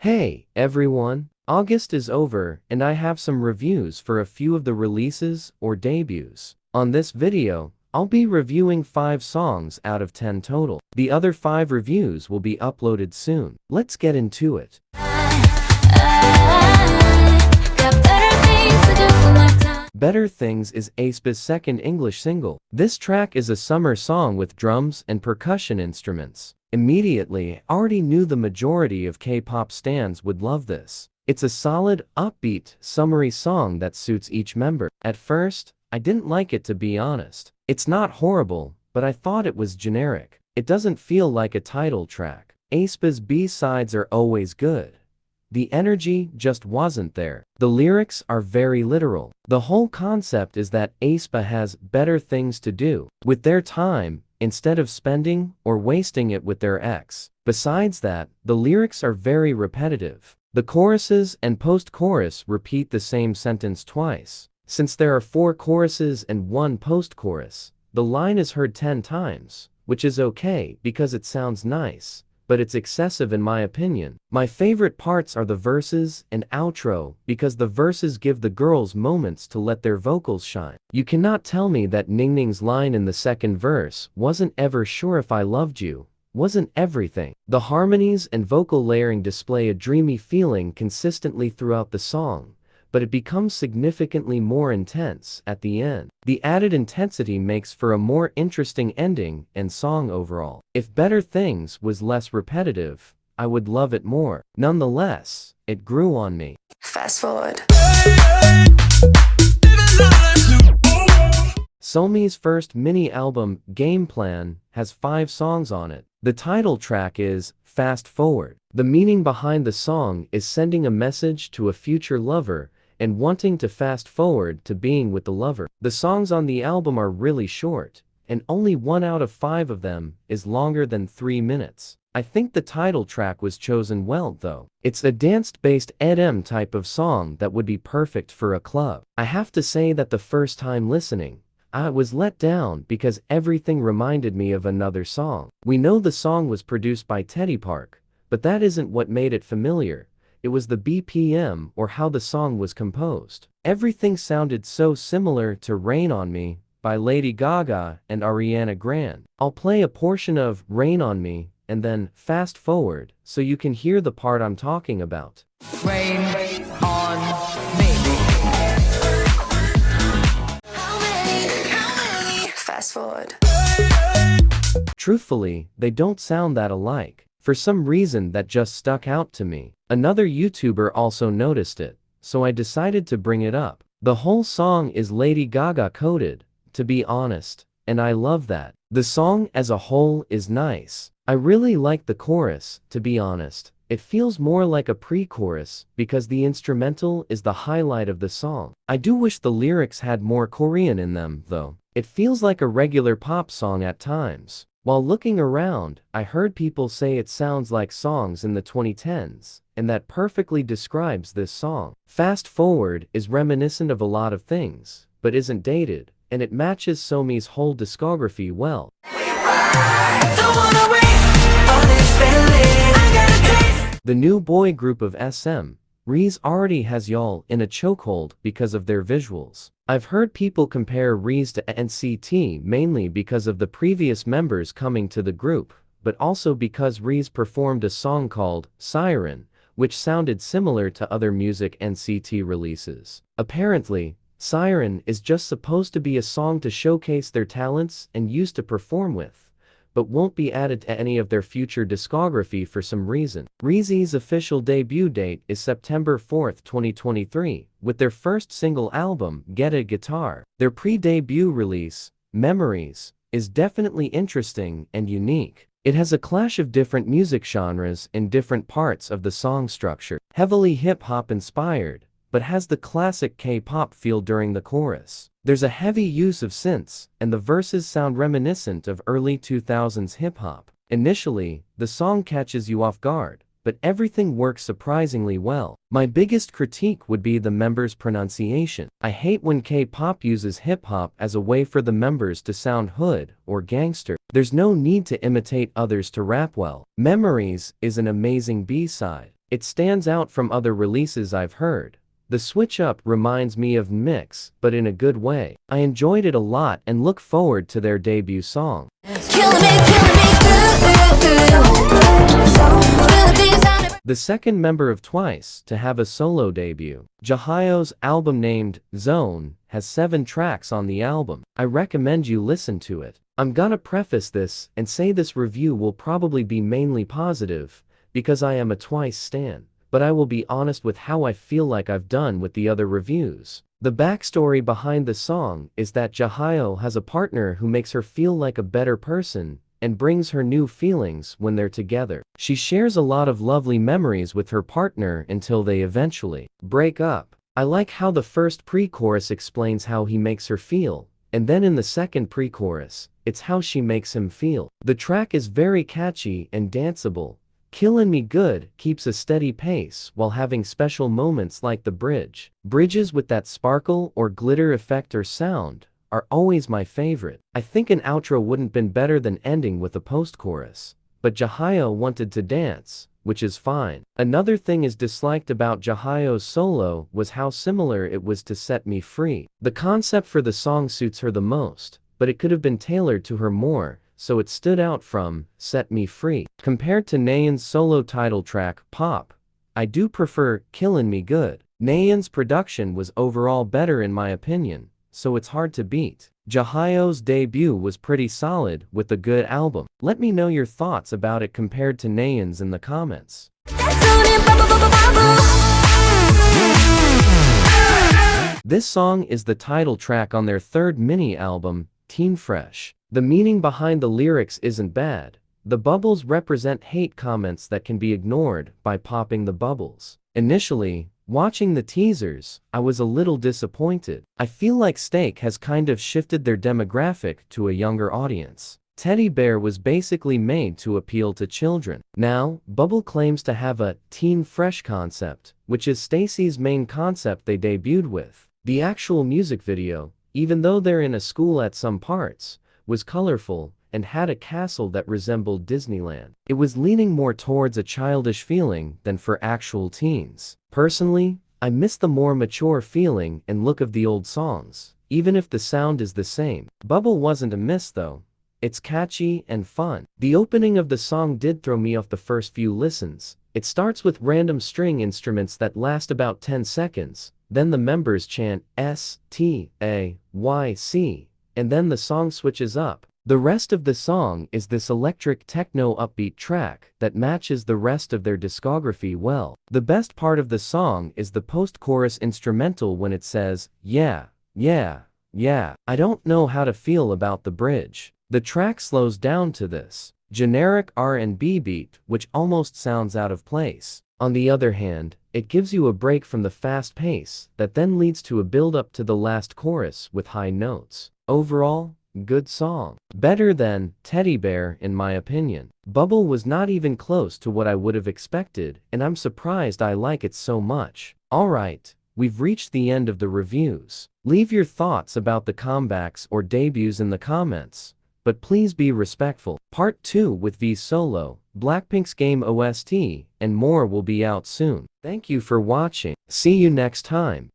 Hey, everyone! August is over, and I have some reviews for a few of the releases or debuts. On this video, I'll be reviewing 5 songs out of 10 total. The other 5 reviews will be uploaded soon. Let's get into it. Better Things is Aespa's second English single. This track is a summer song with drums and percussion instruments. Immediately, I already knew the majority of K-pop stans would love this. It's a solid, upbeat, summery song that suits each member. At first, I didn't like it, to be honest. It's not horrible, but I thought it was generic. It doesn't feel like a title track. Aespa's B-sides are always good. The energy just wasn't there. The lyrics are very literal. The whole concept is that Aespa has better things to do with their time instead of spending or wasting it with their ex. Besides that, the lyrics are very repetitive. The choruses and post-chorus repeat the same sentence twice. Since there are 4 choruses and 1 post-chorus, the line is heard 10 times, which is okay because it sounds nice, but it's excessive in my opinion. My favorite parts are the verses and outro because the verses give the girls moments to let their vocals shine. You cannot tell me that Ningning's line in the second verse wasn't ever sure if I loved you, wasn't everything. The harmonies and vocal layering display a dreamy feeling consistently throughout the song, but it becomes significantly more intense at the end. The added intensity makes for a more interesting ending and song overall. If Better Things was less repetitive, I would love it more. Nonetheless, it grew on me. Fast forward. Somi's first mini-album, Game Plan, has 5 songs on it. The title track is Fast Forward. The meaning behind the song is sending a message to a future lover and wanting to fast forward to being with the lover. The songs on the album are really short, and only 1 out of 5 of them is longer than 3 minutes. I think the title track was chosen well though. It's a dance-based EDM type of song that would be perfect for a club. I have to say that the first time listening, I was let down because everything reminded me of another song. We know the song was produced by Teddy Park, but that isn't what made it familiar. It was the BPM or how the song was composed. Everything sounded so similar to Rain on Me by Lady Gaga and Ariana Grande. I'll play a portion of Rain on Me and then fast forward so you can hear the part I'm talking about. Rain on me. Fast forward. Truthfully, they don't sound that alike. For some reason that just stuck out to me. Another YouTuber also noticed it, so I decided to bring it up. The whole song is Lady Gaga coded, to be honest, and I love that. The song as a whole is nice. I really like the chorus, to be honest. It feels more like a pre-chorus because the instrumental is the highlight of the song. I do wish the lyrics had more Korean in them, though. It feels like a regular pop song at times. While looking around, I heard people say it sounds like songs in the 2010s, and that perfectly describes this song. Fast Forward is reminiscent of a lot of things, but isn't dated, and it matches Somi's whole discography well. The new boy group of SM, Riize, already has y'all in a chokehold because of their visuals. I've heard people compare Riize to NCT mainly because of the previous members coming to the group, but also because Riize performed a song called Siren, which sounded similar to other music NCT releases. Apparently, Siren is just supposed to be a song to showcase their talents and used to perform with, but won't be added to any of their future discography for some reason. Riize's official debut date is September 4, 2023, with their first single album, Get a Guitar. Their pre-debut release, Memories, is definitely interesting and unique. It has a clash of different music genres in different parts of the song structure. Heavily hip-hop inspired, but has the classic K-pop feel during the chorus. There's a heavy use of synths, and the verses sound reminiscent of early 2000s hip-hop. Initially, the song catches you off guard, but everything works surprisingly well. My biggest critique would be the members' pronunciation. I hate when K-pop uses hip-hop as a way for the members to sound hood or gangster. There's no need to imitate others to rap well. Memories is an amazing B-side. It stands out from other releases I've heard. The switch up reminds me of Mix, but in a good way. I enjoyed it a lot and look forward to their debut song. The second member of Twice to have a solo debut. Jihyo's album named Zone has 7 tracks on the album. I recommend you listen to it. I'm gonna preface this and say this review will probably be mainly positive, because I am a Twice stan, but I will be honest with how I feel like I've done with the other reviews. The backstory behind the song is that Jihyo has a partner who makes her feel like a better person and brings her new feelings when they're together. She shares a lot of lovely memories with her partner until they eventually break up. I like how the first pre-chorus explains how he makes her feel, and then in the second pre-chorus, it's how she makes him feel. The track is very catchy and danceable. Killin' Me Good keeps a steady pace while having special moments like the bridge. Bridges with that sparkle or glitter effect or sound are always my favorite. I think an outro wouldn't been better than ending with a post-chorus, but Jihyo wanted to dance, which is fine. Another thing is disliked about Jihyo's solo was how similar it was to Set Me Free. The concept for the song suits her the most, but it could have been tailored to her more, so it stood out from Set Me Free. Compared to Nayeon's solo title track, Pop, I do prefer Killin' Me Good. Nayeon's production was overall better in my opinion, so it's hard to beat. Jihyo's debut was pretty solid with a good album. Let me know your thoughts about it compared to Nayeon's in the comments. This song is the title track on their third mini-album, Teen Fresh. The meaning behind the lyrics isn't bad. The bubbles represent hate comments that can be ignored by popping the bubbles. Initially, watching the teasers, I was a little disappointed. I feel like Stayc has kind of shifted their demographic to a younger audience. Teddy Bear was basically made to appeal to children. Now, Bubble claims to have a Teen Fresh concept, which is Stacey's main concept they debuted with. The actual music video, even though they're in a school at some parts, was colorful and had a castle that resembled Disneyland. It was leaning more towards a childish feeling than for actual teens. Personally, I miss the more mature feeling and look of the old songs, even if the sound is the same. Bubble wasn't a miss though. It's catchy and fun. The opening of the song did throw me off the first few listens. It starts with random string instruments that last about 10 seconds, then the members chant S-T-A-Y-C, and then the song switches up. The rest of the song is this electric techno upbeat track that matches the rest of their discography well. The best part of the song is the post-chorus instrumental when it says, yeah, yeah, yeah. I don't know how to feel about the bridge. The track slows down to this generic R&B beat, which almost sounds out of place. On the other hand, it gives you a break from the fast pace that then leads to a build-up to the last chorus with high notes. Overall, good song. Better than Teddy Bear in my opinion. Bubble was not even close to what I would have expected, and I'm surprised I like it so much. Alright, we've reached the end of the reviews. Leave your thoughts about the comebacks or debuts in the comments, but please be respectful. Part 2 with V's solo, Blackpink's Game OST, and more will be out soon. Thank you for watching. See you next time.